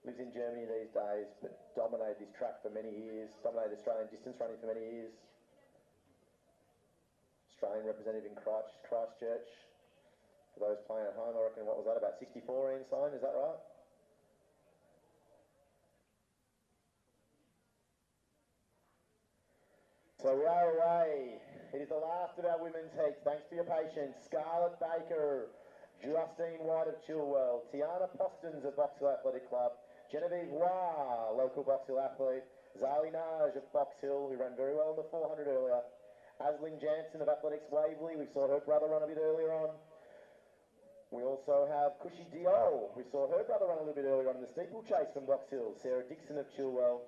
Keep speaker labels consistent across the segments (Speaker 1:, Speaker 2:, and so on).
Speaker 1: lives in Germany these days, but dominated this track for many years, dominated Australian distance running for many years. Australian representative in Christchurch. For those playing at home, I reckon, what was that, about 64 inside, is that right? So we are away. It is the last of our women's heats. Thanks for your patience. Scarlett Baker, Justine White of Chilwell, Tiana Postins of Box Hill Athletic Club, Genevieve Wah, local Box Hill athlete, Zali Naj of Box Hill, who ran very well in the 400 earlier, Aslyn Jansen of Athletics Waverley, we saw her brother run a bit earlier on. We also have Cushy Diol, we saw her brother run a little bit earlier on in the steeplechase from Box Hill, Sarah Dixon of Chilwell,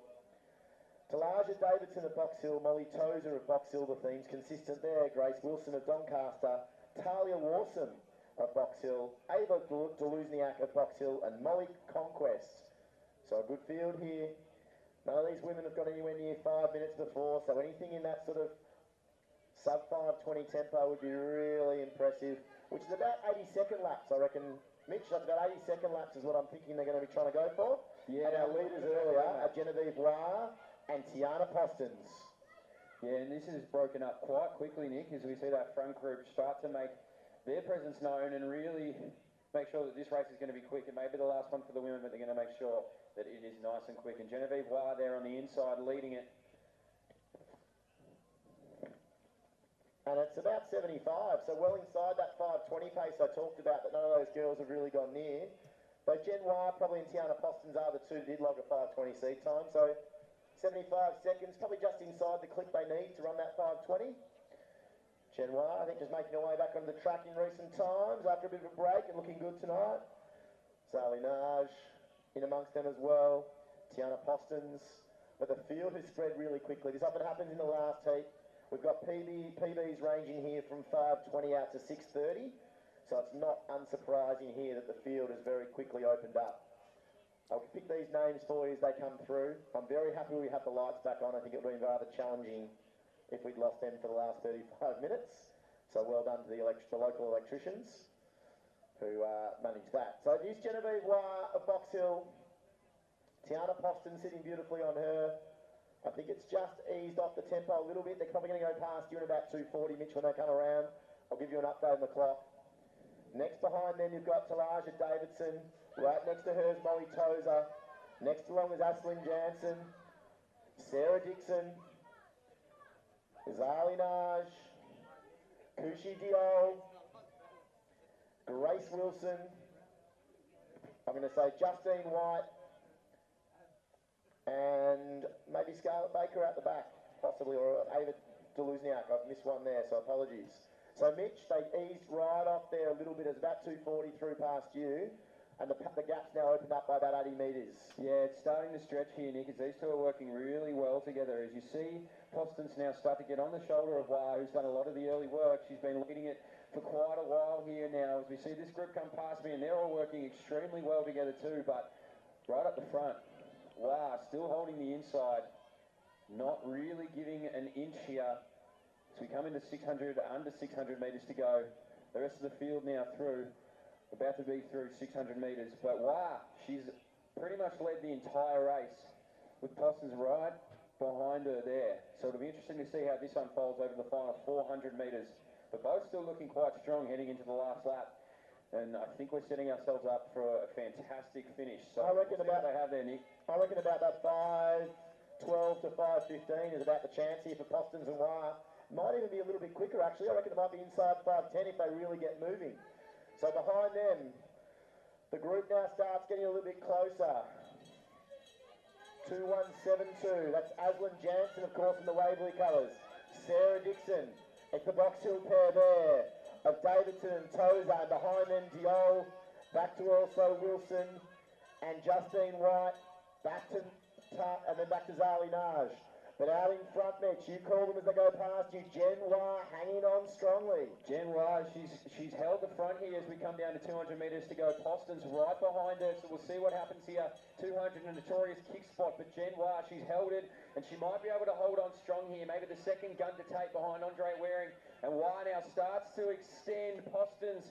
Speaker 1: Talaja Davidson of Box Hill, Molly Tozer of Box Hill, the theme's consistent there, Grace Wilson of Doncaster, Talia Warsome of Box Hill, Ava Deluzniak of Box Hill, and Molly Conquest. So a good field here. None of these women have got anywhere near 5 minutes before, so anything in that sort of sub 5:20 tempo would be really impressive, which is about 80-second laps, I reckon. Mitch, that's about 80-second laps is what I'm thinking they're going to be trying to go for. Yeah. And our leaders earlier are Genevieve Wah and Tiana Postins.
Speaker 2: Yeah, and this is broken up quite quickly, Nick, as we see that front group start to make their presence known and really make sure that this race is going to be quick. It may be the last one for the women, but they're going to make sure that it is nice and quick. And Genevieve Wah there on the inside leading it.
Speaker 1: And it's about 75, so well inside that 5:20 pace I talked about that none of those girls have really gone near. But Gen Y probably and Tiana Postins are the two that did log a 5:20 seat time, so 75 seconds, probably just inside the clip they need to run that 5:20. Gen Y, I think, just making her way back onto the track in recent times after a bit of a break and looking good tonight. Zali Naj in amongst them as well. Tiana Postins. But the field has spread really quickly. This often happens in the last heat. We've got PBs ranging here from 5:20 out to 6:30. So it's not unsurprising here that the field has very quickly opened up. I'll pick these names for you as they come through. I'm very happy we have the lights back on. I think it would have been rather challenging if we'd lost them for the last 35 minutes. So well done to the local electricians who managed that. So here's Genevieve Wah of Box Hill. Tiana Poston sitting beautifully on her. I think it's just eased off the tempo a little bit. They're probably going to go past you in about 2:40, Mitch, when they come around. I'll give you an update on the clock. Next behind them, you've got Talaja Davidson. Right next to her is Molly Tozer. Next along is Aslyn Jansen, Sarah Dixon, Zali Naj, Cushy Diol, Grace Wilson, I'm going to say Justine White, and maybe Scarlett Baker at the back, possibly, or Ava Deluzniak. I've missed one there, so apologies. So Mitch, they eased right off there a little bit. It's about 2:40 through past you. And the gap's now opened up by about 80 metres.
Speaker 2: Yeah, it's starting to stretch here, Nick, as these two are working really well together. As you see, Postins now start to get on the shoulder of Wah, who's done a lot of the early work. She's been leading it for quite a while here now. As we see this group come past me, and they're all working extremely well together too. But right up the front, Wah still holding the inside, not really giving an inch here. As we come into 600, under 600 metres to go. The rest of the field now through. About to be through 600 metres, but wow, she's pretty much led the entire race with Postins right behind her there. So it'll be interesting to see how this unfolds over the final 400 metres. But both still looking quite strong heading into the last lap. And I think we're setting ourselves up for a fantastic finish. So
Speaker 1: I reckon
Speaker 2: about they have there, Nick.
Speaker 1: I reckon about that 5:12 to 5:15 is about the chance here for Postins and Wah. Might even be a little bit quicker actually. I reckon it might be inside 5:10 if they really get moving. So behind them, the group now starts getting a little bit closer. 2:172. That's Aslyn Jansen, of course, in the Waverley colours. Sarah Dixon. It's the Box Hill pair there of Davidson and Tozer. And behind them, Diol. Back to also Wilson and Justine White. Back to and then back to Zali Naj. But out in front, Mitch, you call them as they go past you. Gen Y hanging on strongly.
Speaker 2: Gen Y, she's held the front here as we come down to 200 metres to go. Postins right behind her, so we'll see what happens here. 200, a notorious kick spot, but Gen Y, she's held it, and she might be able to hold on strong here. Maybe the second gun to take behind Andre Waring. And Y now starts to extend. Postins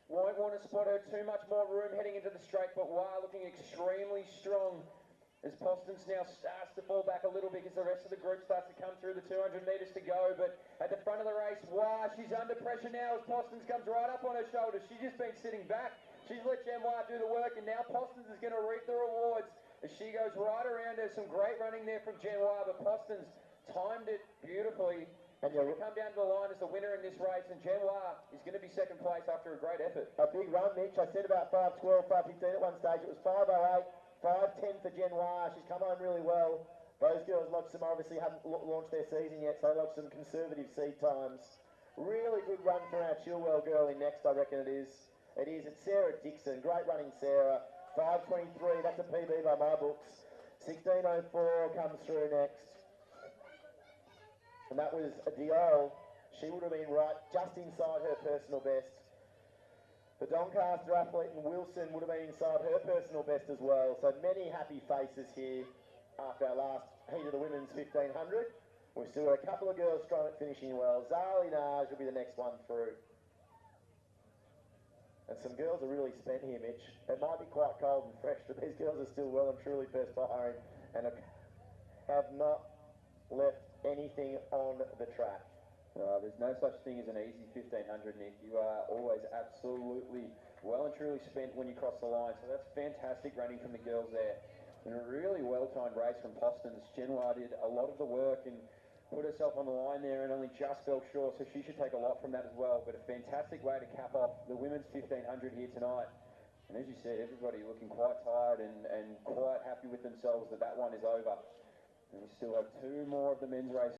Speaker 2: Won't want to spot her too much more room heading into the straight, but Wah looking extremely strong as Postons now starts to fall back a little bit as the rest of the group starts to come through the 200 metres to go. But at the front of the race, Wah, she's under pressure now as Postons comes right up on her shoulders. She's just been sitting back. She's let Jen Wah do the work, and now Postons is going to reap the rewards as she goes right around. There's some great running there from Jen Wah, but Postons timed it beautifully. And you'll come down to the line as the winner in this race, and Jen Wah is going to be second place after a great effort.
Speaker 1: A big run, Mitch. I said about 5:12, 5:15 at one stage. It was 5:08, 5:10 for Jen Wah. She's come home really well. Those girls lodged some, obviously haven't launched their season yet, so they lodged some conservative seed times. Really good run for our Chilwell girl in next, I reckon it is. It is. It's Sarah Dixon. Great running, Sarah. 5:23. That's a PB by my books. 16:04 comes through next. And that was a Diol. She would have been right just inside her personal best. The Doncaster athlete and Wilson would have been inside her personal best as well. So many happy faces here after our last heat of the women's 1500. We've still got a couple of girls strong at finishing well. Zali Naj will be the next one through. And some girls are really spent here, Mitch. It might be quite cold and fresh, but these girls are still well and truly perspiring and have not left anything on the track.
Speaker 2: There's no such thing as an easy 1500, Nick. You are always absolutely well and truly spent when you cross the line. So that's fantastic running from the girls there. And a really well-timed race from Postons. Jen Wah did a lot of the work and put herself on the line there and only just fell short, so she should take a lot from that as well. But a fantastic way to cap off the women's 1500 here tonight. And as you said, everybody looking quite tired and quite happy with themselves that that one is over. And we still have two more of the men's race